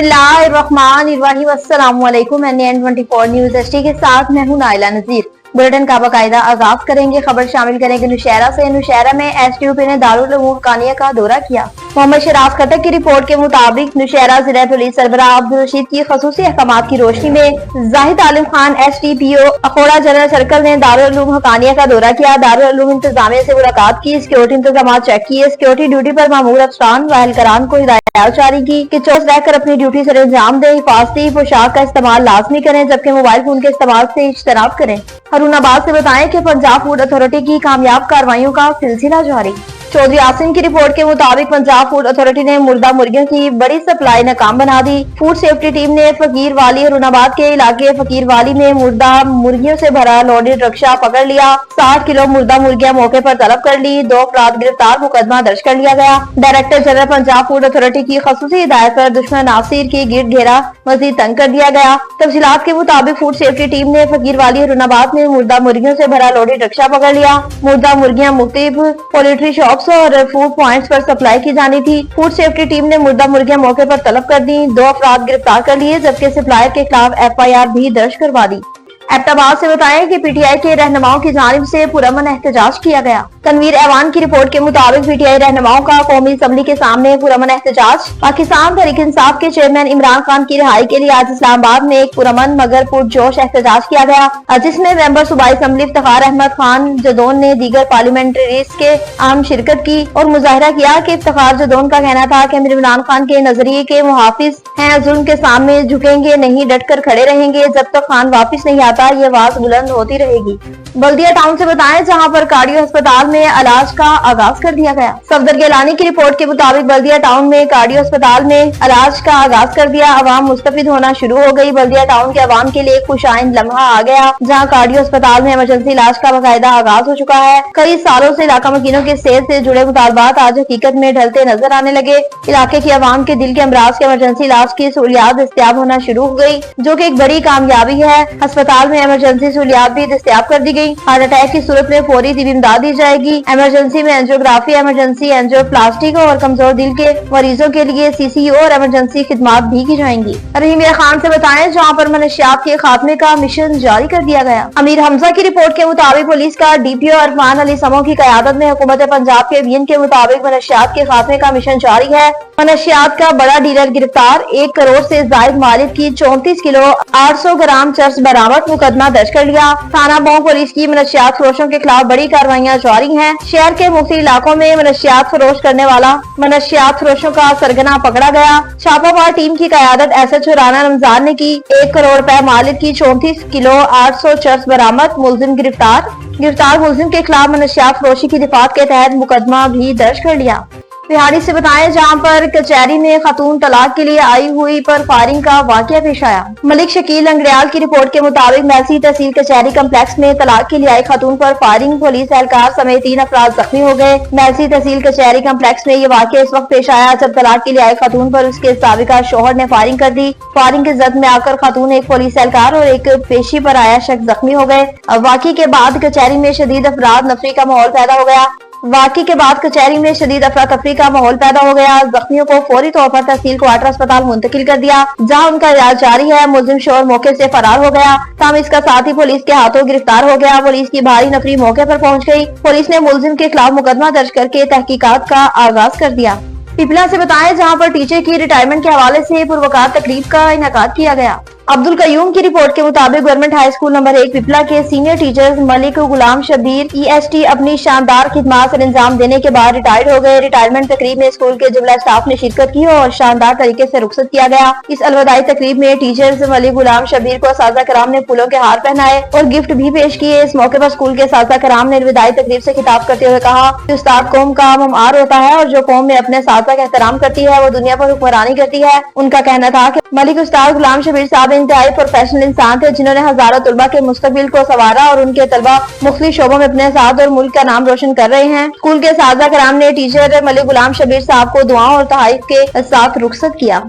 बिस्मिल्लाहिर्रहमानिर्रहीम। अस्सलामुअलैकुम। NN24 news HD के साथ मैं हूं नाइला नजीर। बुलेटिन का बाकायदा आगाज करेंगे। खबर शामिल करेंगे नुशहरा से। नुशहरा में SDUP ने दारुल उलूम हकानिया का दौरा किया। मोहम्मद शराफ खटक की रिपोर्ट के मुताबिक नुशहरा जिला पुलिस सरबराह अब्दुल रशीद की खसूसी अहकामात की रोशनी में जाहिद आलम खान SDPO अखोड़ा जनरल सर्कल ने दारुल उलूम हकानिया का दौरा किया। दारुल उलूम इंतजामिया से मुलाकात की, सिक्योरिटी इंतजाम चेक किए, सिक्योरिटी ड्यूटी पर मामूर अफसरान व एहलकारान को हिदायत जारी की कि चौकस रहकर अपनी ड्यूटी से अंजाम दें। हिफाजती पोशाक का इस्तेमाल लाजमी करें, जबकि मोबाइल फोन के इस्तेमाल से इज्तनाब करें। हरुणाबाद से बताएं कि पंजाब फूड अथॉरिटी की कामयाब कार्रवाइयों का सिलसिला जारी। चौधरी आसिम की रिपोर्ट के मुताबिक पंजाब फूड अथॉरिटी ने मुर्दा मुर्गियों की बड़ी सप्लाई नाकाम बना दी। फूड सेफ्टी टीम ने फकीर वाली हरुणाबाद के इलाके फकीर वाली में मुर्दा मुर्गियों से भरा लोडेड रक्षा पकड़ लिया। 60 किलो मुर्दा मुर्गियां मौके पर तलब कर ली। 2 अफराद गिरफ्तार, मुकदमा दर्ज कर लिया गया। Director general Punjab food authority की खसूसी हिदायत पर दुश्मन नासिर की गिरद घेरा मजीद तंग कर दिया गया। तफसीलात के मुताबिक फूड सेफ्टी टीम ने फकीर वाली हरुणाबाद में मुर्दा मुर्गियों से भरा लोडेड रक्षा पकड़ लिया। मुर्दा मुर्गियां मुख्तलिफ पोल्ट्री शॉप और फूड पॉइंट्स पर सप्लाई की जानी थी। फूड सेफ्टी टीम ने मुर्दा मुर्गियां मौके पर तलब कर दी। 2 अफराद गिरफ्तार कर लिए, जबकि सप्लायर के खिलाफ FIR भी दर्ज करवा दी। एबटाबाद से बताएं कि PTI के रहनुमाओं की जानिब से पुरअमन एहतजाज किया गया। तनवीर ऐवान की रिपोर्ट के मुताबिक PTI रहनुमाओं का कौमी असम्बली के सामने पुरअमन एहतजाज। पाकिस्तान तहरीक इंसाफ के चेयरमैन इमरान खान की रिहाई के लिए आज इस्लामाबाद में एक पुरअमन मगर पुरजोश एहतजाज किया गया, जिसमें मेंबर सूबाई असम्बली इफ्तिखार अहमद खान जदौन ने दीगर पार्लियामेंट्रीज के आम शिरकत की और मुजाहरा किया कि इफ्तिखार जदौन का कहना था कि अमीर इमरान खान के नजरिए के मुहाफिज हैं, जुल्म के सामने झुकेंगे नहीं, डट कर खड़े रहेंगे, जब तक खान वापिस नहीं आता ये आवाज बुलंद होती रहेगी। बल्दिया टाउन से बताएं जहां पर कार्डियो अस्पताल में इलाज का आगाज कर दिया गया। सफदर गिलानी की रिपोर्ट के मुताबिक बल्दिया टाउन में कार्डियो अस्पताल में इलाज का आगाज कर दिया। आवाम मुस्तफिद होना शुरू हो गई। बल्दिया टाउन के आवाम के लिए खुशाइन लम्हा आ गया, जहां कार्डियो अस्पताल में इमरजेंसी इलाज का बाकायदा आगाज हो चुका है। कई सालों से इलाका मकीनों के सेहत से जुड़े मुतालबात आज हकीकत में ढलते नजर आने लगे। इलाके की आवाम के दिल के अमराज के इमरजेंसी इलाज की सहूलियात दस्तयाब होना शुरू हो गई, जो की एक बड़ी कामयाबी है। अस्पताल में इमरजेंसी सहूलियात भी दस्तयाब कर दी गई। हार्ट अटैक की सूरत में फौरी तिबी इमदाद दी जाएगी। इमरजेंसी में एंजियोग्राफी, इमरजेंसी एंजियोप्लास्टिक और कमजोर दिल के मरीजों के लिए CCO और इमरजेंसी खिदमात भी की जाएंगी। रहीम खान से बताएं जहां पर मनशियात के खात्मे का मिशन जारी कर दिया गया। अमीर हमजा की रिपोर्ट के मुताबिक पुलिस का DPO अरफान अली समो की क़यादत में हुकूमत पंजाब के अभियान के मुताबिक मनशियात के खात्मे का मिशन जारी है। मनशियात का बड़ा डीलर गिरफ्तार। 1 करोड़ से जायद मालिक की 34 किलो 800 ग्राम चर्स बरामद, मुकदमा दर्ज कर लिया। थाना बौं पुलिस की मनशियात फरोशों के खिलाफ बड़ी कार्रवाइयां जारी हैं। शहर के मुख्तलिफ इलाकों में मनशियात फरोश करने वाला मनशियात फरोशों का सरगना पकड़ा गया। छापामार टीम की क़यादत SHO राना रमजान ने की। 1 करोड़ रुपए मालिक की 34 किलो 800 चर्स बरामद, मुलजिम गिरफ्तार मुलजिम के खिलाफ मनशियात फरोशी की दिफात के तहत मुकदमा भी दर्ज कर लिया। बिहारी से बताएं जहां पर कचहरी में खातून तलाक के लिए आई हुई पर फायरिंग का वाकया पेश आया। मलिक शकील अंग्रियाल की रिपोर्ट के मुताबिक मैसी तहसील कचहरी कम्प्लेक्स में तलाक के लिए आई खातून पर फायरिंग, पुलिस एहलकार समेत 3 अफराद जख्मी हो गए। मैसी तहसील कचहरी कम्प्लेक्स में ये वाकया इस वक्त पेश आया जब तलाक के लिए आए खातून पर उसके साबिका शोहर ने फायरिंग कर दी। फायरिंग की जद में आकर खातून, एक पुलिस एहलकार और एक पेशी पर आया शख्स जख्मी हो गए। वाकई के बाद कचहरी में शदीद अफराद नफरी का माहौल पैदा हो गया। जख्मियों को फौरी तौर पर तहसील क्वार्टर अस्पताल मुंतकिल कर दिया, जहां उनका इलाज जारी है। मुलजिम शोहर मौके से फरार हो गया, तब इसका साथी पुलिस के हाथों गिरफ्तार हो गया। पुलिस की भारी नफरी मौके पर पहुंच गई। पुलिस ने मुलजिम के खिलाफ मुकदमा दर्ज करके तहकीकात का आगाज कर दिया। पिपला से बताएं जहां पर टीचर की रिटायरमेंट के हवाले से पुरवकार तकरीब का इनेकाद किया गया। अब्दुल कयूम की रिपोर्ट के मुताबिक government high school number 1 Pipla के सीनियर टीचर्स मलिक गुलाम शबीर EST अपनी शानदार खिदमात सर अंजाम देने के बाद रिटायर्ड हो गए। रिटायरमेंट तकरीब में स्कूल के जुमला स्टाफ ने शिरकत की और शानदार तरीके से रुखसत किया गया। इस अलविदाई तकरीब में टीचर्स मलिक गुलाम शबीर को साजा कराम ने फूलों के हार पहनाए और गिफ्ट भी पेश किए। इस मौके पर स्कूल के साजा कराम ने अलविदाई तकरीब से खिताब करते हुए कहा कि उस्ताद कौम का ममार होता है और जो कौम में अपने साजा का एहतराम करती है वो दुनिया पर हुक्मरानी करती है। उनका कहना था कि मलिक उस्ताद गुलाम शबीर साहब इंतहाई प्रोफेशनल इंसान थे, जिन्होंने हजारों तलबा के मुस्तकबिल को संवारा और उनके तलबा मुख्तलिफ शोबों में अपने साथ और मुल्क का नाम रोशन कर रहे हैं। स्कूल के साजा कराम ने टीचर मलिक गुलाम शबीर साहब को दुआओं और तहाइफ के साथ रुखसत किया।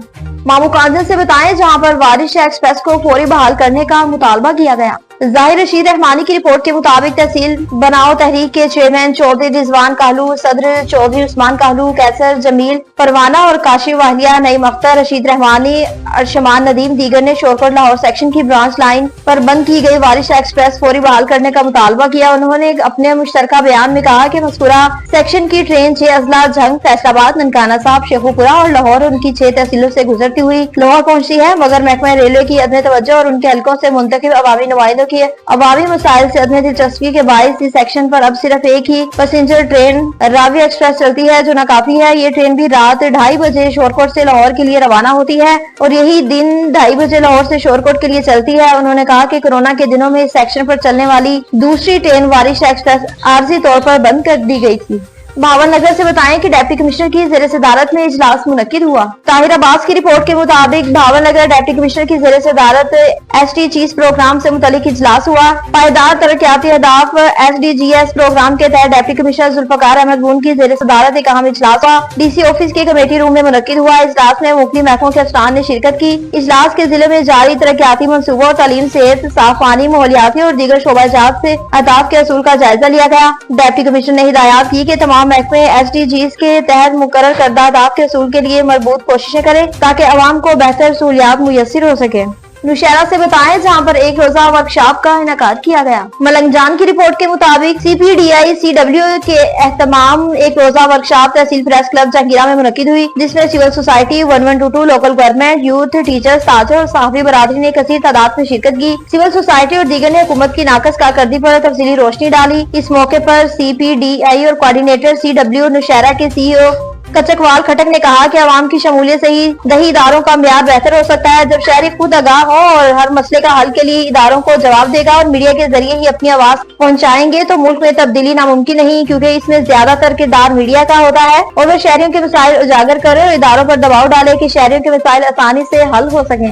मामू कांजन से बताएं जहां पर वारिश एक्सप्रेस को फौरी बहाल करने का मुतालबा किया गया। जाहिर रशीद रहमानी की रिपोर्ट के मुताबिक तहसील बनाओ तहरीक के चेयरमैन चौधरी रिजवान कालू, सदर चौधरी उस्मान कालू, कैसर जमील परवाना और काशिफ वाहिया, नईम अख्तर, रशीद रहमानी, अरशमान नदीम दीगर ने शोरकोट लाहौर सेक्शन की ब्रांच लाइन पर बंद की गई वारिश एक्सप्रेस फौरी बहाल करने का मुतालबा किया। उन्होंने अपने मुश्तरका बयान में कहा कि मज़कूरा सेक्शन की ट्रेन 6 अजला, झंग, फैसलाबाद, ननकाना साहब, शेखुपुरा और लाहौर उनकी 6 तहसीलों से गुजरती हुई लाहौर पहुंचती है, मगर महकमा रेलवे की अदम तवज्जो और उनके हलकों से मुंतखब अवामी नुमाइंदों की अवामी मसाइल से अदम दिलचस्पी के बायस इस सेक्शन पर अब सिर्फ एक ही पैसेंजर ट्रेन रावी एक्सप्रेस चलती है, जो नाकाफी है। ये ट्रेन भी रात 2:30 बजे शोरकोट से लाहौर के लिए रवाना होती है और यही दिन 2:30 बजे लाहौर से शोरकोट के लिए चलती है। उन्होंने कहा कि कोरोना के दिनों में इस सेक्शन पर चलने वाली दूसरी ट्रेन वारिश एक्सप्रेस आर्जी तौर पर बंद कर दी गई थी। भावल नगर से बताएं कि डिप्टी कमिश्नर की जेर सदारत में इजलास मुनक्किद हुआ। ताहिर अब्बास की रिपोर्ट के मुताबिक भावल नगर डिप्टी कमिश्नर की जेर सदारत SD चीज प्रोग्राम से मुतालिक इजलास हुआ। पायदार तरक्याती अहदाफ SDGs प्रोग्राम के तहत डिप्टी कमिश्नर जुल्फकार अहमद बून की जेर सदारत एक अहम इजलास हुआ। DC ऑफिस के कमेटी रूम में मुनक्किद हुआ। इजलास में मुख्तलिफ महकमों के अफसरान ने शिरकत की। इजलास के जिले में जारी तरक्याती मंसूबों, तालीम, सेहत, साफ पानी, माहौलियाती और दीगर शोबाजात से अहदाफ के असूल का जायजा लिया गया। डिप्टी कमिश्नर ने हिदायत की कि तमाम महकमे SDGs के तहत मुकर्रर करदा अहदाफ के असूल के लिए मजबूत कोशिशें करें ताकि अवाम को बेहतर सहूलियात मुयस्सर हो सके। नौशहरा से बताएं जहां पर एक रोजा वर्कशॉप का इनेकाद किया गया। मलंगजान की रिपोर्ट के मुताबिक CPDI CW के एहतमाम एक रोजा वर्कशॉप तहसील प्रेस क्लब जहांगीरा में मुनक्किद हुई, जिसमें civil society 1122 local government, youth, teachers, ताजर और सहाफी बरादरी ने कसीर तादाद में शिरकत की। सिविल सोसाइटी और दीगर ने हुकूमत की नाकस कारकर्दगी पर तफसीली रोशनी डाली। इस मौके पर CPDI और कोऑर्डिनेटर CW नौशहरा के CEO कचकवाल खटक ने कहा कि आवाम की शमूलियत से ही दही इदारों का म्यार बेहतर हो सकता है। जब शहरी खुद आगाह हो और हर मसले का हल के लिए इदारों को जवाब देगा और मीडिया के जरिए ही अपनी आवाज पहुंचाएंगे तो मुल्क में तब्दीली नामुमकिन नहीं, क्योंकि इसमें ज्यादातर किरदार मीडिया का होता है और वो शहरियों के मसाइल उजागर करे और इदारों पर दबाव डाले कि शहरियों के मसाइल आसानी से हल हो सके।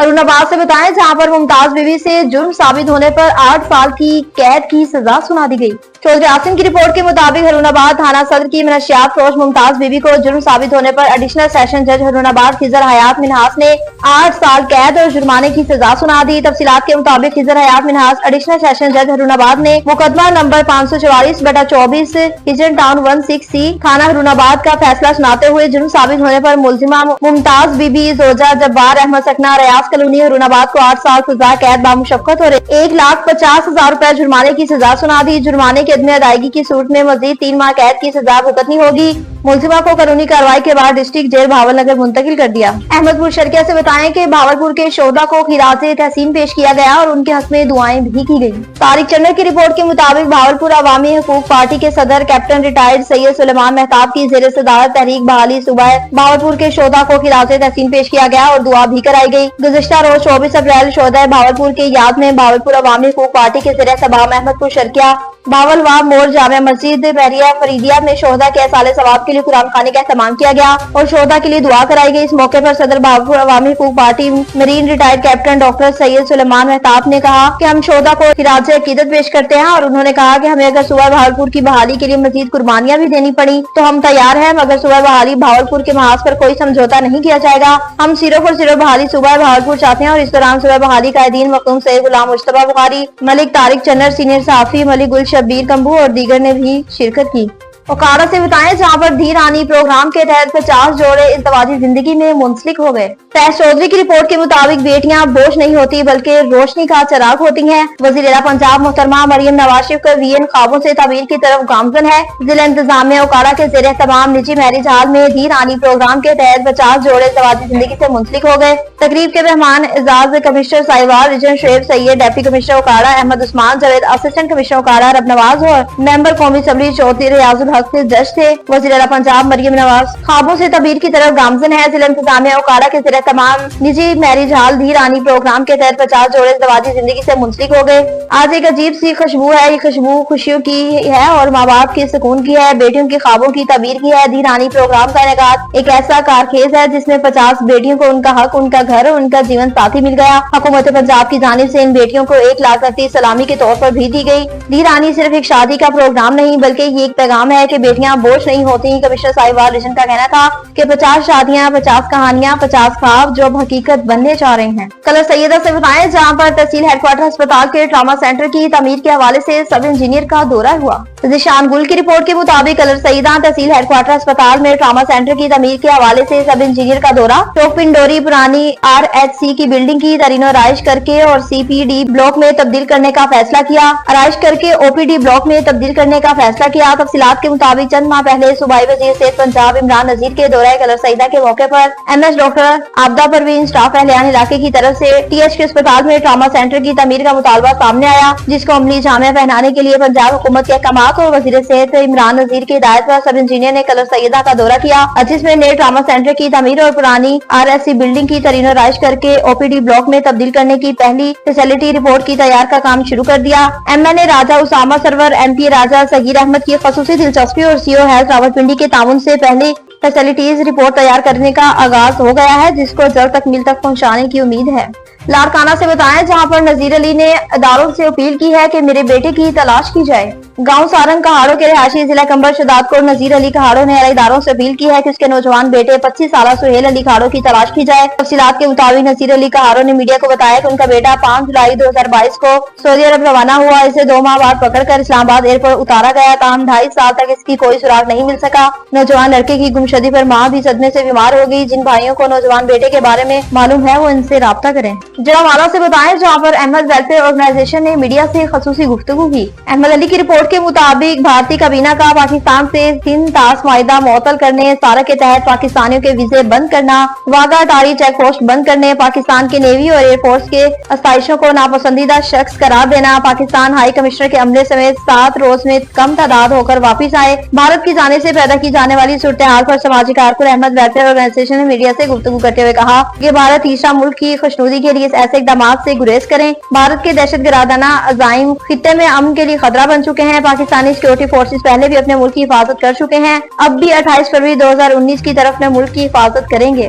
हरुणाबाद से बताएं जहां पर मुमताज बीबी से जुर्म साबित होने पर 8 साल की कैद की सजा सुना दी गई। चौधरी आसिम की रिपोर्ट के मुताबिक हरुणाबाद थाना सदर की मनशियात फरोश मुमताज बीबी को जुर्म साबित होने पर एडिशनल सेशन जज हरुणाबाद खिजर हयात मिनहास ने 8 साल कैद और जुर्माने की सजा सुना दी। तफसीलात के मुताबिक खिजर हयात मिनहास एडिशनल सेशन जज हरुणाबाद ने मुकदमा नंबर 544/24 हिजन टाउन 16C थाना हरुणाबाद का फैसला सुनाते हुए जुर्म साबित होने पर मुलजिमा मुमताज बीबी, जोजा जब्बार अहमद सकना, रियाज कॉलोनी हरुणाबाद को 8 साल सजा कैद बामुशक्कत और 1,50,000 रुपए जुर्माने की सजा सुना दी। जुर्माने की अदम अदायगी की सूरत में मजीद 3 माह कैद की सजा भुगतनी होगी। मुलजिमा को कानूनी कार्रवाई के बाद डिस्ट्रिक्ट जेल भावल नगर मुंतकिल कर दिया। अहमदपुर शर्किया से बताएं कि भावलपुर के शोधा को खिराजे तहसीन पेश किया गया और उनके हक में दुआएं भी की गयी। तारिक चन्नर की रिपोर्ट के मुताबिक भावलपुर अवामी हकूक पार्टी के सदर कैप्टन रिटायर्ड सैयद सुलेमान मेहताब की जेर सदारत तहरीक बहाली सुबह भावलपुर के शोधा को खिराजे तहसीन पेश किया गया और दुआ भी कराई गई। गुज़िश्ता रोज 24 अप्रैल शोधा भावलपुर की याद में भावलपुर अवामी हकूक पार्टी के ज़रिए सबाम अहमदपुर शर्किया बावलवा मोड़ जामिया मस्जिद बहरिया फरीदिया में शोहदा के साले सवाब के लिए कुरान खाने का एहतमाम किया गया और शोहदा के लिए दुआ कराई गई। इस मौके पर सदर Bahawalpur Awami Huqooq party marine retired captain doctor Syed Sulaiman Mehtab ने कहा कि हम शोहदा को खिराज अकीदत पेश करते हैं और उन्होंने कहा कि हमें अगर सुबह भावलपुर की बहाली के लिए मजीद कुर्बानियां भी देनी पड़ी तो हम तैयार हैं, मगर सुबह बहाली भावलपुर के महाज पर कोई समझौता नहीं किया जाएगा। हम सिर्फ और सिर्फ बहाली सुबह भावलपुर चाहते हैं और इस दौरान सुबह बहाली कायदीन मखदूम सैयद गुलाम मुश्तबा बुखारी, मलिक तारिक चन्नर, सीनियर सहाफी मलिक गुल शब्बीर कंबू और दीगर ने भी शिरकत की। ओकाड़ा से बताएं जहां पर धी रानी प्रोग्राम के तहत 50 जोड़े इज़्दिवाजी जिंदगी में मुंसलिक हो गए। फैज चौधरी की रिपोर्ट के मुताबिक बेटियां बोझ नहीं होती बल्कि रोशनी का चिराग होती हैं। वज़ीर आला पंजाब मोहतरमा मरियम नवाज शरीफ का वीएन ख्वाबों से तामीर की तरफ गामजन है। जिला इंतजामिया ओकाड़ा के ज़ेरे तमाम निजी मैरिज हॉल में धी रानी प्रोग्राम के तहत 50 जोड़े इज़्दिवाजी जिंदगी से मुंसलिक हो गए। तकरीब के मेहमान Ejaz commissioner Sahiwal, region Shoaib Syed, deputy commissioner Okara Ahmad Usman Javed, assistant commissioner Okara Rab Nawaz और मेंबर कौमी असम्बली चौधरी रियाजुल हक से जज थे। वज़ीर आला पंजाब मरियम नवाज ख्वाबों से तबीर की तरफ गामजन है। जिला इंतजामिया ओकाड़ा के ज़रिए तमाम निजी मैरिज हॉल धी रानी प्रोग्राम के तहत 50 जोड़े इज़्दिवाजी जिंदगी से मुंसलिक हो गए। आज एक अजीब सी खुशबू है। ये खुशबू खुशियों की है और माँ बाप के सुकून की है, बेटियों के ख्वाबों की तबीर की है। धी रानी प्रोग्राम का इनेकाद एक ऐसा कारखेज है जिसमें 50 बेटियों को उनका हक, उनका घर और उनका जीवन साथी मिल गया। हुकूमत पंजाब की जानिब से इन बेटियों को 1 लाख नकदी सलामी के तौर पर भी दी गई। धी रानी सिर्फ एक शादी का प्रोग्राम नहीं बल्कि ये एक पैगाम है, है कि बेटियां बोझ नहीं होती। कमिश्नर साहिबा रिजन का कहना था कि 50 शादियां, 50 कहानियां, 50 ख्वाब जो अब हकीकत बनने जा रहे हैं। कलर सैयदा से बताएं, जहां पर तहसील हेडक्वार्टर अस्पताल के ट्रामा सेंटर की तमीर के हवाले से सब इंजीनियर का दौरा हुआ। जिशान गुल की रिपोर्ट के मुताबिक कलर सईदा तहसील हेडक्वार्टर अस्पताल में ट्रामा सेंटर की तमीर के हवाले से सब इंजीनियर का दौरा। टोकपिंडोरी पुरानी RHC की बिल्डिंग की तरीनो आराइश करके और CPD ब्लॉक में तब्दील करने का फैसला किया। आराइश करके OPD ब्लॉक में तब्दील करने का फैसला किया। तफसीलात के मुताबिक चंद माह पहले सूबाई वजीर सेहत पंजाब इमरान नजीर के दौरे कलर सईदा के मौके पर MS डॉक्टर आपदा परवीन स्टाफ अहलियान इलाके की तरफ से TH के अस्पताल में ट्रामा सेंटर की तमीर का मुतालबा सामने आया, जिसको अमली जामिया पहनाने के लिए पंजाब हुकूमत के अहकामात और वजीर सेहत इमरान नजीर की हिदायत पर सब इंजीनियर ने कलर सैयदा का दौरा किया, जिसमें नए ट्रामा सेंटर की तमीर और पुरानी RHC बिल्डिंग की तरीनो आराइश करके OPD ब्लॉक में तब्दील करने की पहली फैसिलिटी रिपोर्ट की तैयार का काम शुरू कर दिया। MNA राजा उसामा सरवर, MP राजा सगीर अहमद की खसूसी दिलचस्पी और CO हेल्थ रावलपिंडी के ताउन से पहली फैसिलिटीज रिपोर्ट तैयार करने का आगाज हो गया है, जिसको जल्द तकमील तक पहुंचाने की उम्मीद है। लाड़काना से बताएं, जहां पर नजीर अली ने अदारों से अपील की है कि मेरे बेटे की तलाश की जाए। गांव सारंग कहाड़ों के रिहायशी जिला कंबर शदाद को नजीर अली कहाड़ों ने इदारों से अपील की है कि उसके नौजवान बेटे 25 साल सुहेल अली कहाड़ों की तलाश की जाए। तफसीलात के मुताबिक नजीर अली कहाड़ों ने मीडिया को बताया कि उनका बेटा 5 जुलाई 2022 को सऊदी अरब रवाना हुआ। इसे 2 माह बाद पकड़कर इस्लामाबाद एयरपोर्ट उतारा गया। ताहम 2.5 साल तक इसकी कोई सुराग नहीं मिल सका। नौजवान लड़के की गुमशुदगी पर माँ भी सदमे से बीमार हो गई। जिन भाइयों को नौजवान बेटे के बारे में मालूम है वो इनसे राब्ता करें। जरावाला से बताएं, जहाँ पर अहमद वेलफेयर ऑर्गेनाइजेशन ने मीडिया से खसूसी गुफ्तगू की। अहमद अली की रिपोर्ट के मुताबिक भारतीय काबीना का पाकिस्तान से 3 तास माहिदा मुअत्तल करने, सारा के तहत पाकिस्तानियों के वीजे बंद करना, वाघा अटारी चेक पोस्ट बंद करने, पाकिस्तान के नेवी और एयरफोर्स के आसाइशों को नापसंदीदा शख्स करार देना, पाकिस्तान हाई कमिश्नर के अमले समेत 7 रोज में कम तादाद होकर वापिस आए, भारत की जाने से पैदा की जाने वाली सूरत हाल पर समाजी कारकुन अहमद वेलफेयर ऑर्गेनाइजेशन ने मीडिया से गुफ्तगू करते हुए कहा कि भारत तीसरा मुल्क की खुशनुदी के लिए ऐसे इकदाम से गुरेज करें। भारत के दहशतगर्दाना अज़ाइम खित्ते में अमन के लिए खतरा बन चुके हैं। पाकिस्तानी सिक्योरिटी फोर्सेस पहले भी अपने मुल्क की हिफाजत कर चुके हैं, अब भी 28 फरवरी 2019 की तरफ अपने मुल्क की हिफाजत करेंगे।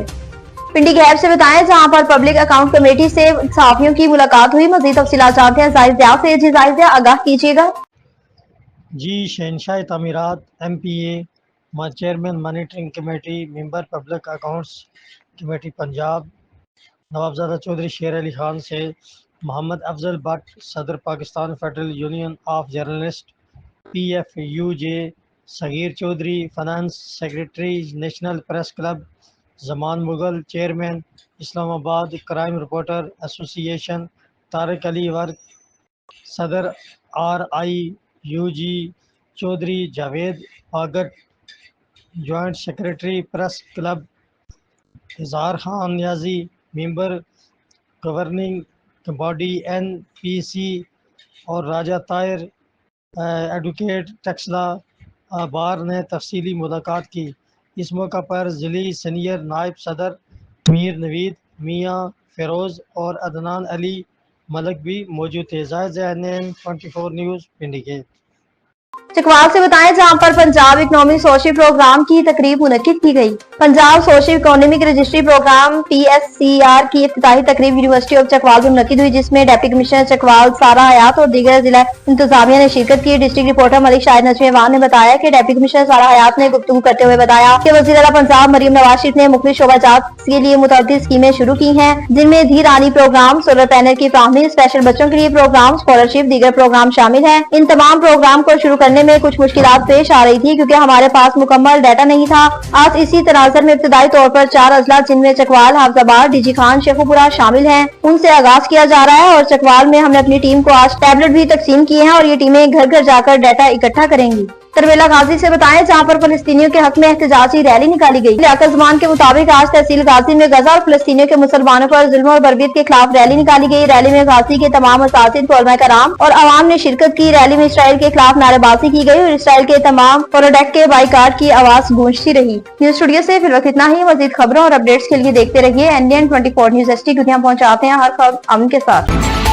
पिंडी गैप से बताएं, जहां पर पब्लिक अकाउंट कमेटी से सहाफियों की मुलाकात हुई। मजीद तफसीलात जानते हैं जायज़ से। जी जायज़, आगाह कीजिएगा। जी, Shahenshah Tameerat MPA chairman monitoring committee, member public accounts committee Punjab Nawabzada Chaudhry Sher Ali Khan से मोहम्मद अफजल भट्ट, सदर Pakistan federal union of journalist PFUJ, Saghir Chaudhry finance secretary national press club, Zaman Mughal chairman Islamabad crime reporter association, Tariq Ali Virk सदर RIUG, Chaudhry Javed Aagat joint secretary press club, Izhar Khan Niazi member governing body NPC और राजा Tahir advocate टक्सला बार ने तफसीली मुलाकात की। इस मौका पर जिली सीनियर नायब सदर मीर नवीद, मियाँ फ़िरोज़ और अदनान अली मलक भी मौजूद थे। जायज़ NN 24 न्यूज़ पिंडी के चकवाल से बताएं, जहां पर पंजाब इकोनॉमिक सोशल प्रोग्राम की तकरीब मुनक्किद की गई। Punjab social economic registry program PSCR की इफ्तिताही तकरीब यूनिवर्सिटी ऑफ चकवाल में मुनक्किद हुई, जिसमें डिप्टी कमिश्नर चकवाल सारा हयात और दीगर जिला इंतजामिया ने शिरकत की। डिस्ट्रिक्ट रिपोर्टर मलिक शाहिद नजमी वान ने बताया कि डिप्टी कमिश्नर सारा हयात ने गुफ्तगू करते हुए बताया कि वज़ीर आला पंजाब मरियम नवाज शरीफ ने मुख्तलिफ शोबाजात के लिए मुतअद्दिद स्कीमें शुरू की हैं, जिनमें धी रानी प्रोग्राम, सोलर पैनल की फराहमी, स्पेशल बच्चों के लिए प्रोग्राम, स्कॉलरशिप, दीगर प्रोग्राम शामिल है। इन तमाम प्रोग्राम को शुरू करने में कुछ मुश्किलात पेश आ रही थी, क्योंकि हमारे पास मुकम्मल डाटा नहीं था। आज इसी तनाज़ुर में इब्तदाई तौर पर 4 अजला, जिनमें चकवाल, हाफजाबाद, डीजी खान, शेखुपुरा शामिल हैं, उनसे आगाज किया जा रहा है। और चकवाल में हमने अपनी टीम को आज टैबलेट भी तकसीम किए हैं और ये टीमें घर घर जाकर डाटा इकट्ठा करेंगी। तरवेला गाजी से बताएं, जहां पर फलस्तीनियों के हक में एहतजाजी रैली निकाली गई। लियाकत ज़मान के मुताबिक आज तहसील गाजी में गजा और फलस्तीनियों के मुसलमानों पर जुल्म और बर्बरियत के खिलाफ रैली निकाली गई। रैली में गाजी के तमाम असातिज़, उलमा कराम और आवाम ने शिरकत की। रैली में इसराइल के खिलाफ नारेबाजी की गई और इसराइल के तमाम प्रोडक्ट के बाइकाट की आवाज गूंजती रही। न्यूज स्टूडियो से फिर वक्त इतना ही। मजीद खबरों और अपडेट्स के लिए देखते रहिए NN 24 न्यूज़। ST दुनिया पहुँचाते हैं हर खबर अमन के साथ।